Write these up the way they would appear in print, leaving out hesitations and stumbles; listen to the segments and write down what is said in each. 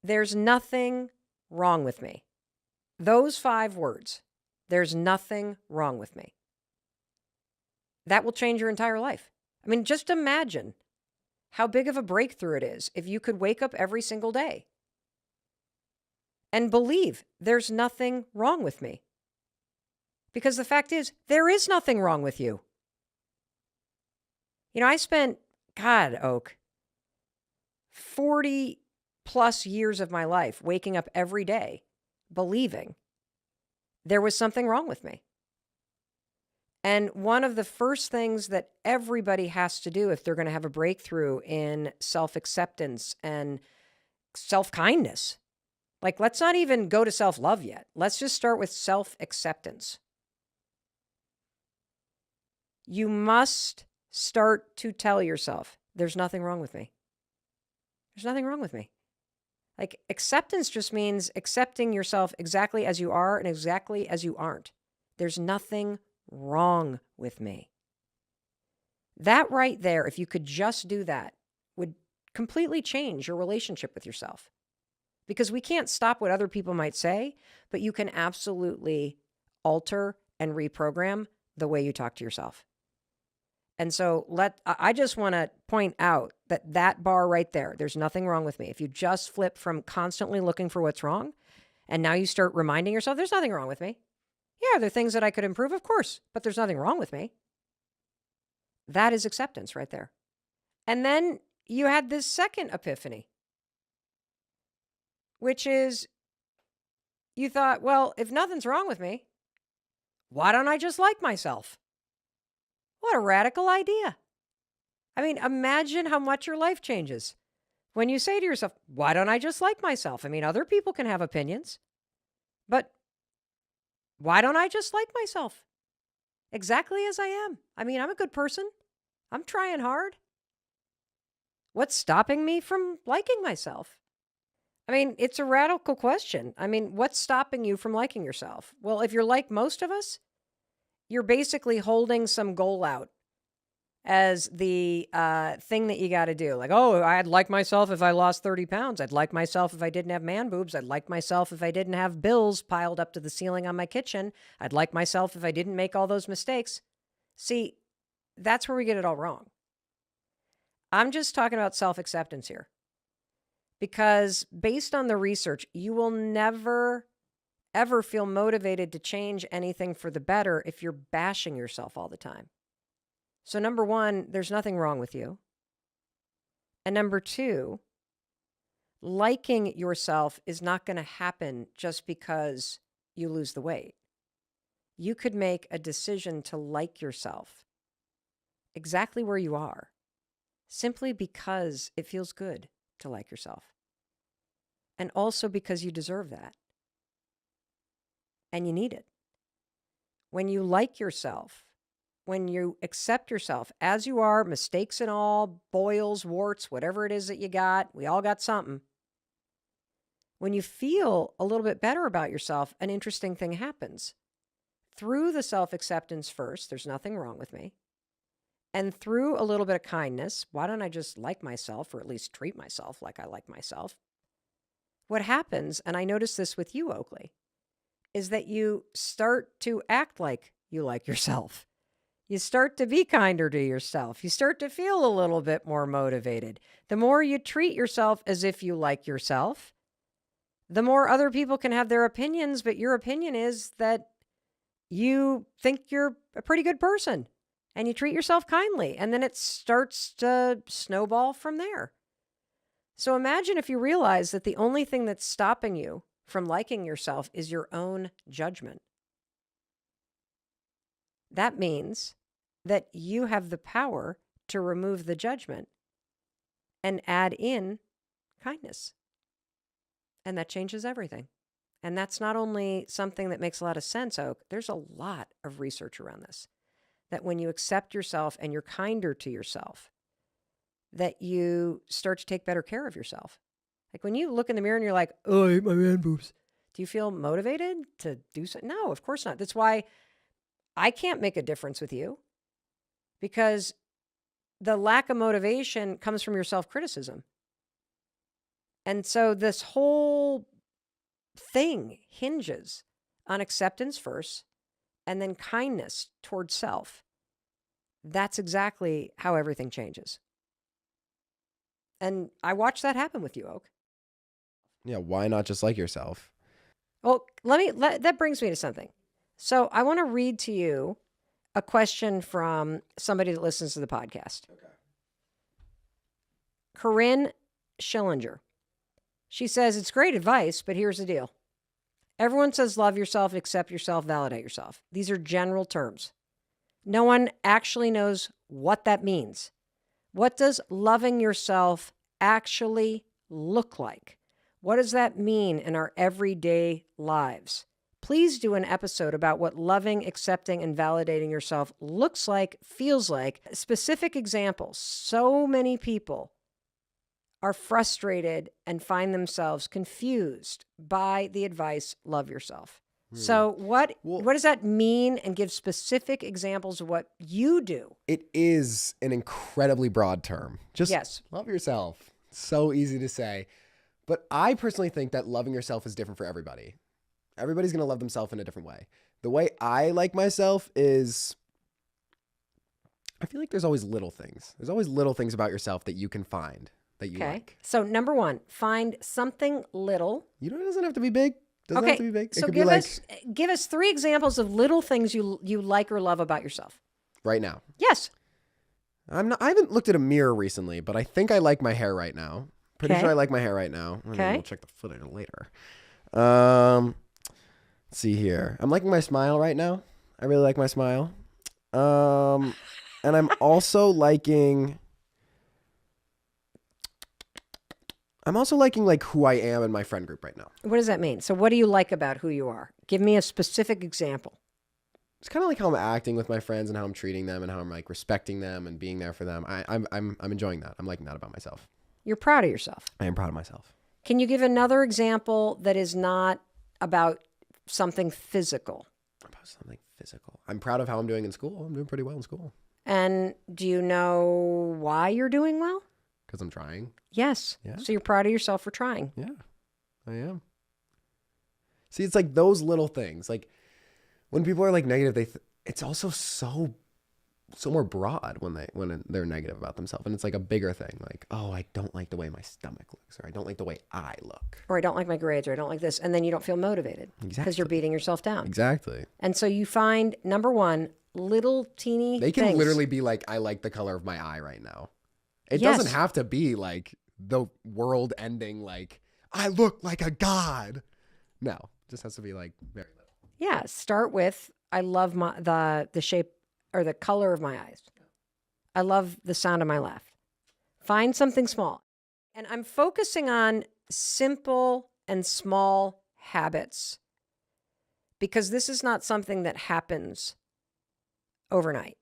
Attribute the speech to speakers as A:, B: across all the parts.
A: There's nothing wrong with me. Those 5 words, there's nothing wrong with me. That will change your entire life. I mean, just imagine how big of a breakthrough it is if you could wake up every single day and believe there's nothing wrong with me. Because the fact is, there is nothing wrong with you. You know, I spent, God, Oak, 40 plus years of my life waking up every day believing there was something wrong with me. And one of the first things that everybody has to do if they're going to have a breakthrough in self-acceptance and self-kindness, like, let's not even go to self-love yet. Let's just start with self-acceptance. You must start to tell yourself, there's nothing wrong with me. There's nothing wrong with me. Like, acceptance just means accepting yourself exactly as you are and exactly as you aren't. There's nothing wrong with me. That right there, if you could just do that, would completely change your relationship with yourself. Because we can't stop what other people might say, but you can absolutely alter and reprogram the way you talk to yourself. And so I just want to point out that bar right there, there's nothing wrong with me. If you just flip from constantly looking for what's wrong, and now you start reminding yourself, there's nothing wrong with me. Yeah, there are things that I could improve, of course, but there's nothing wrong with me. That is acceptance right there. And then you had this second epiphany, which is you thought, well, if nothing's wrong with me, why don't I just like myself? What a radical idea. I mean, imagine how much your life changes when you say to yourself, why don't I just like myself? I mean, other people can have opinions, but why don't I just like myself exactly as I am? I mean, I'm a good person. I'm trying hard. What's stopping me from liking myself? I mean, it's a radical question. I mean, what's stopping you from liking yourself? Well, if you're like most of us, you're basically holding some goal out as the thing that you got to do. Like, oh, I'd like myself if I lost 30 pounds. I'd like myself if I didn't have man boobs. I'd like myself if I didn't have bills piled up to the ceiling on my kitchen. I'd like myself if I didn't make all those mistakes. See, that's where we get it all wrong. I'm just talking about self-acceptance here. Because based on the research, you will never, ever feel motivated to change anything for the better if you're bashing yourself all the time. So number one, there's nothing wrong with you. And number two, liking yourself is not going to happen just because you lose the weight. You could make a decision to like yourself exactly where you are, simply because it feels good to like yourself. And also because you deserve that. And you need it. When you like yourself, when you accept yourself as you are, mistakes and all, boils, warts, whatever it is that you got, we all got something. When you feel a little bit better about yourself, an interesting thing happens. Through the self-acceptance first, there's nothing wrong with me. And through a little bit of kindness, why don't I just like myself, or at least treat myself like I like myself? What happens, and I notice this with you, Oakley, is that you start to act like you like yourself. You start to be kinder to yourself. You start to feel a little bit more motivated. The more you treat yourself as if you like yourself, the more other people can have their opinions, but your opinion is that you think you're a pretty good person and you treat yourself kindly, and then it starts to snowball from there. So imagine if you realize that the only thing that's stopping you from liking yourself is your own judgment. That means that you have the power to remove the judgment and add in kindness. And that changes everything. And that's not only something that makes a lot of sense, Oak, there's a lot of research around this. That when you accept yourself and you're kinder to yourself, that you start to take better care of yourself. Like when you look in the mirror and you're like, oh, I hate my man boobs. Do you feel motivated to do so? No, of course not. That's why I can't make a difference with you, because the lack of motivation comes from your self-criticism. And so this whole thing hinges on acceptance first and then kindness towards self. That's exactly how everything changes. And I watched that happen with you, Oak.
B: Yeah, why not just like yourself?
A: Well, that brings me to something. So I want to read to you a question from somebody that listens to the podcast.
B: Okay.
A: Corinne Schillinger. She says, it's great advice, but here's the deal. Everyone says love yourself, accept yourself, validate yourself. These are general terms. No one actually knows what that means. What does loving yourself actually look like? What does that mean in our everyday lives? Please do an episode about what loving, accepting, and validating yourself looks like, feels like, specific examples. So many people are frustrated and find themselves confused by the advice, love yourself. So what does that mean? And give specific examples of what you do.
B: It is an incredibly broad term. Just
A: Yes.
B: love yourself. So easy to say. But I personally think that loving yourself is different for everybody. Everybody's going to love themselves in a different way. The way I like myself is, I feel like there's always little things. There's always little things about yourself that you can find that you like.
A: So number one, find something little.
B: It doesn't have to be big. Doesn't have to be big. It
A: So
B: could
A: give us 3 examples of little things you like or love about yourself.
B: Right now.
A: Yes.
B: I haven't looked at a mirror recently, but I think I like my hair right now. Pretty
A: Okay.
B: sure I like my hair right now.
A: Okay.
B: We'll check the footage later. Let's see here. I'm liking my smile right now. I really like my smile. And I'm also liking like who I am in my friend group right now.
A: What does that mean? So what do you like about who you are? Give me a specific example.
B: It's kind of like how I'm acting with my friends and how I'm treating them and how I'm like respecting them and being there for them. I'm enjoying that. I'm liking that about myself.
A: You're proud of yourself.
B: I am proud of myself.
A: Can you give another example that is not about something physical?
B: About something physical. I'm proud of how I'm doing in school. I'm doing pretty well in school.
A: And do you know why you're doing well?
B: Because I'm trying.
A: Yes.
B: Yeah.
A: So you're proud of yourself for trying.
B: Yeah, I am. See, it's like those little things. Like when people are like negative, it's also so more broad when they're negative about themselves, and it's like a bigger thing. Like, oh, I don't like the way my stomach looks, or I don't like the way I look,
A: Or I don't like my grades, or I don't like this. And then you don't feel motivated because you're beating yourself down.
B: Exactly.
A: And so you find, number one, little teeny
B: They can
A: things.
B: literally be like, I like the color of my eye right now. It
A: Yes.
B: doesn't have to be like the world ending, like, I look like a god. No, it just has to be like very little.
A: Yeah. Start with, I love the shape or the color of my eyes. I love the sound of my laugh. Find something small. And I'm focusing on simple and small habits because this is not something that happens overnight.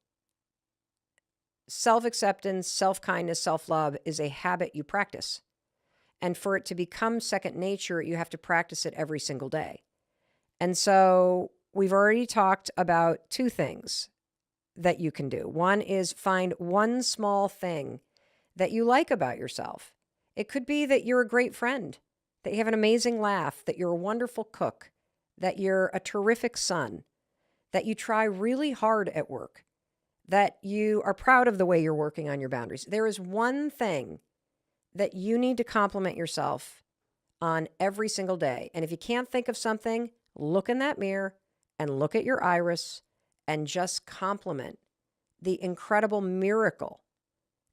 A: Self-acceptance, self-kindness, self-love is a habit you practice. And for it to become second nature, you have to practice it every single day. And so we've already talked about 2 things that you can do. One is find one small thing that you like about yourself. It could be that you're a great friend, that you have an amazing laugh, that you're a wonderful cook, that you're a terrific son, that you try really hard at work, that you are proud of the way you're working on your boundaries. There is one thing that you need to compliment yourself on every single day. And if you can't think of something, look in that mirror and look at your iris and just compliment the incredible miracle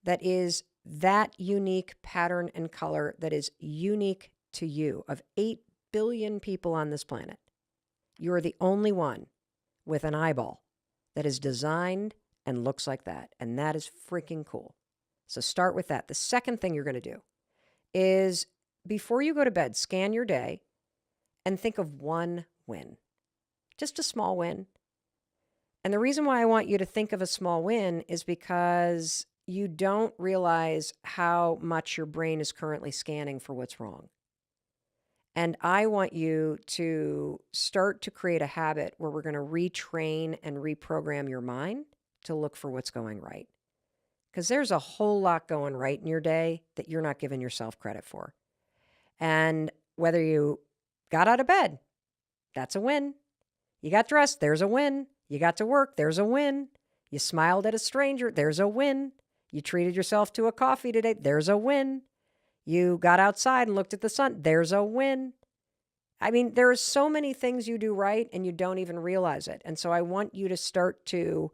A: that is that unique pattern and color that is unique to you. Of 8 billion people on this planet, you're the only one with an eyeball that is designed and looks like that. And that is freaking cool. So start with that. The second thing you're going to do is before you go to bed, scan your day and think of one win, just a small win. And the reason why I want you to think of a small win is because you don't realize how much your brain is currently scanning for what's wrong. And I want you to start to create a habit where we're going to retrain and reprogram your mind to look for what's going right. Because there's a whole lot going right in your day that you're not giving yourself credit for. And whether you got out of bed, that's a win. You got dressed, there's a win. You got to work, there's a win. You smiled at a stranger, there's a win. You treated yourself to a coffee today, there's a win. You got outside and looked at the sun, there's a win. I mean, there are so many things you do right and you don't even realize it. And so I want you to start to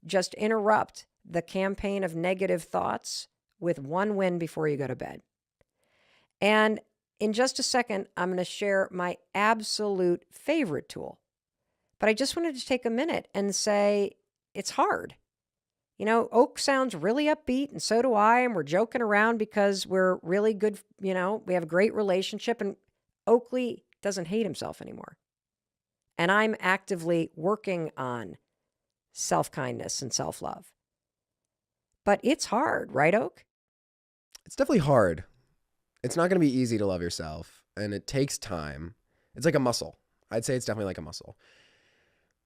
A: just interrupt the campaign of negative thoughts with one win before you go to bed. And in just a second, I'm going to share my absolute favorite tool. But I just wanted to take a minute and say it's hard. You know, Oak sounds really upbeat, and so do I, and we're joking around because we're really good, we have a great relationship, and Oakley doesn't hate himself anymore. And I'm actively working on self-kindness and self-love. But it's hard, right, Oak?
B: It's definitely hard. It's not going to be easy to love yourself, and it takes time. It's like a muscle. I'd say it's definitely like a muscle.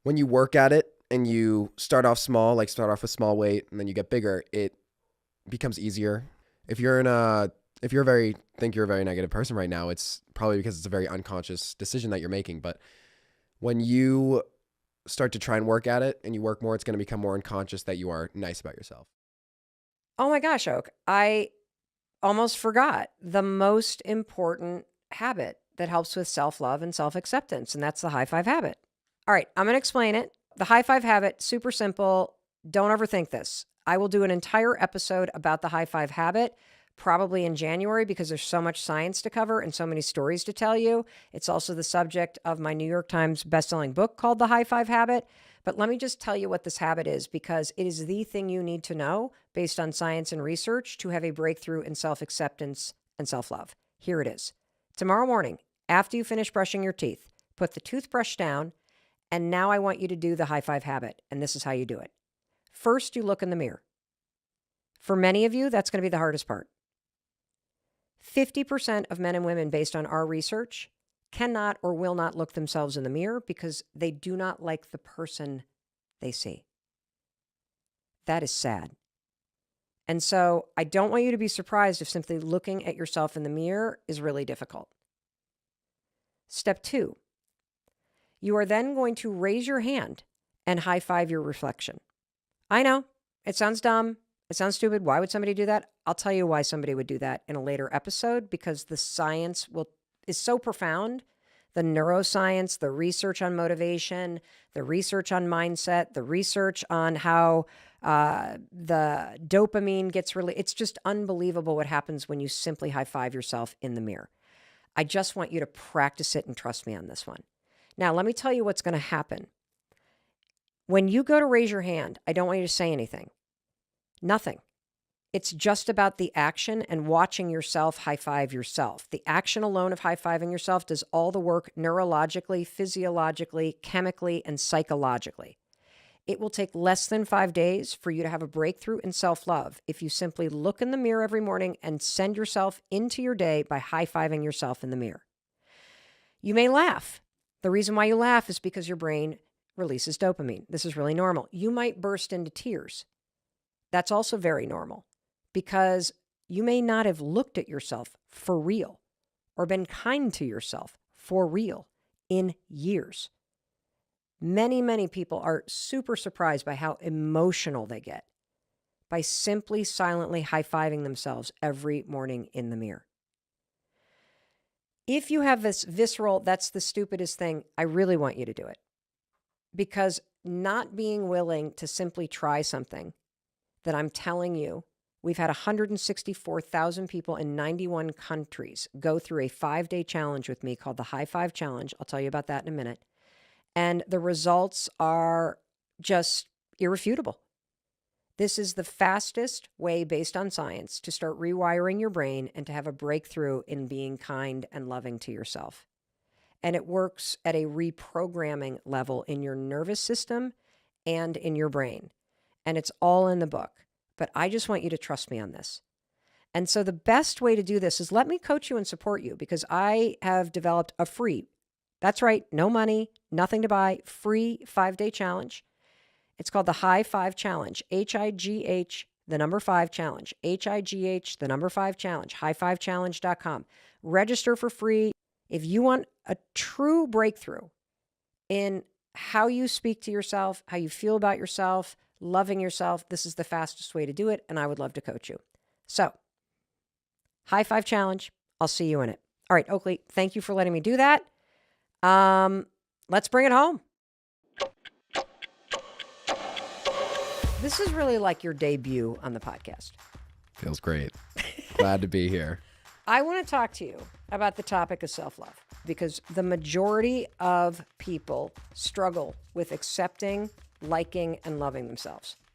B: When you work at it and you start off small, like start off with small weight, and then you get bigger, it becomes easier. If you're think you're a very negative person right now, it's probably because it's a very unconscious decision that you're making. But when you start to try and work at it and you work more, it's going to become more unconscious that you are nice about yourself.
A: Oh my gosh, Oak. I almost forgot the most important habit that helps with self-love and self-acceptance, and that's the high five habit. All right, I'm going to explain it. The high five habit, super simple. Don't overthink this. I will do an entire episode about the high five habit, probably in January, because there's so much science to cover and so many stories to tell you. It's also the subject of my New York Times bestselling book called The High Five Habit. But let me just tell you what this habit is, because it is the thing you need to know based on science and research to have a breakthrough in self-acceptance and self-love. Here it is. Tomorrow morning, after you finish brushing your teeth, put the toothbrush down, and now I want you to do the high five habit, and this is how you do it. First, you look in the mirror. For many of you, that's going to be the hardest part. 50% of men and women, based on our research, cannot or will not look themselves in the mirror because they do not like the person they see. That is sad. And so I don't want you to be surprised if simply looking at yourself in the mirror is really difficult. Step 2. You are then going to raise your hand and high five your reflection. I know, it sounds dumb. It sounds stupid. Why would somebody do that? I'll tell you why somebody would do that in a later episode, because the science is so profound. The neuroscience, the research on motivation, the research on mindset, the research on how the dopamine gets it's just unbelievable what happens when you simply high five yourself in the mirror. I just want you to practice it and trust me on this one. Now, let me tell you what's going to happen. When you go to raise your hand, I don't want you to say anything. Nothing. It's just about the action and watching yourself high five yourself. The action alone of high fiving yourself does all the work neurologically, physiologically, chemically, and psychologically. It will take less than 5 days for you to have a breakthrough in self-love if you simply look in the mirror every morning and send yourself into your day by high fiving yourself in the mirror. You may laugh. The reason why you laugh is because your brain releases dopamine. This is really normal. You might burst into tears. That's also very normal, because you may not have looked at yourself for real or been kind to yourself for real in years. Many, many people are super surprised by how emotional they get by simply silently high-fiving themselves every morning in the mirror. If you have this visceral, that's the stupidest thing, I really want you to do it. Because not being willing to simply try something that I'm telling you, we've had 164,000 people in 91 countries go through a 5-day challenge with me called the High Five Challenge. I'll tell you about that in a minute. And the results are just irrefutable. This is the fastest way, based on science, to start rewiring your brain and to have a breakthrough in being kind and loving to yourself. And it works at a reprogramming level in your nervous system and in your brain. And it's all in the book. But I just want you to trust me on this. And so the best way to do this is let me coach you and support you, because I have developed a free, that's right, no money, nothing to buy, free 5-day challenge. It's called the High Five Challenge, HIGH the number 5 challenge, HIGH, the number 5 challenge, high5challenge.com. Register for free. If you want a true breakthrough in how you speak to yourself, how you feel about yourself, loving yourself, this is the fastest way to do it, and I would love to coach you. So, High 5 Challenge. I'll see you in it. All right, Oakley, thank you for letting me do that. Let's bring it home. This is really like your debut on the podcast.
B: Feels great. Glad to be here.
A: I want to talk to you about the topic of self-love because the majority of people struggle with accepting, liking, and loving themselves.